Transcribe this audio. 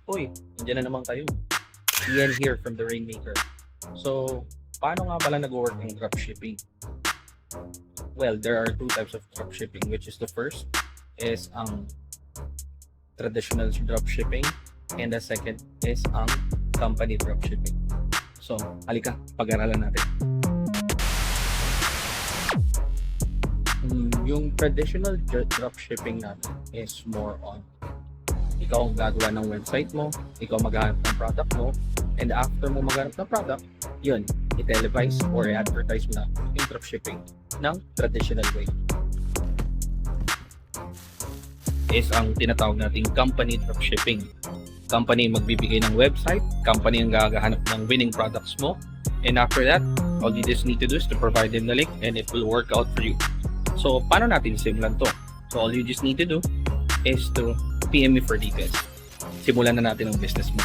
Uy, nandiyan na naman kayo. Ian here from The Rainmaker. So, paano nga pala nag-work ang dropshipping? Well, there are two types of dropshipping, which is the first is ang traditional dropshipping and the second is ang company dropshipping. So, halika, pag-aralan natin. Yung traditional dropshipping natin is more on ikaw ang gagawa ng website mo, ikaw maghahanap ng product mo, and after mo maghanap ng product, yun, i-televise or i-advertise mo na yung dropshipping ng traditional way. Is ang tinatawag nating company dropshipping. Company magbibigay ng website, company ang gagahanap ng winning products mo, and after that, all you just need to do is to provide them the link and it will work out for you. So, paano natin simulan to? So, all you just need to do is to PM me for details. Simulan na natin ang business mo.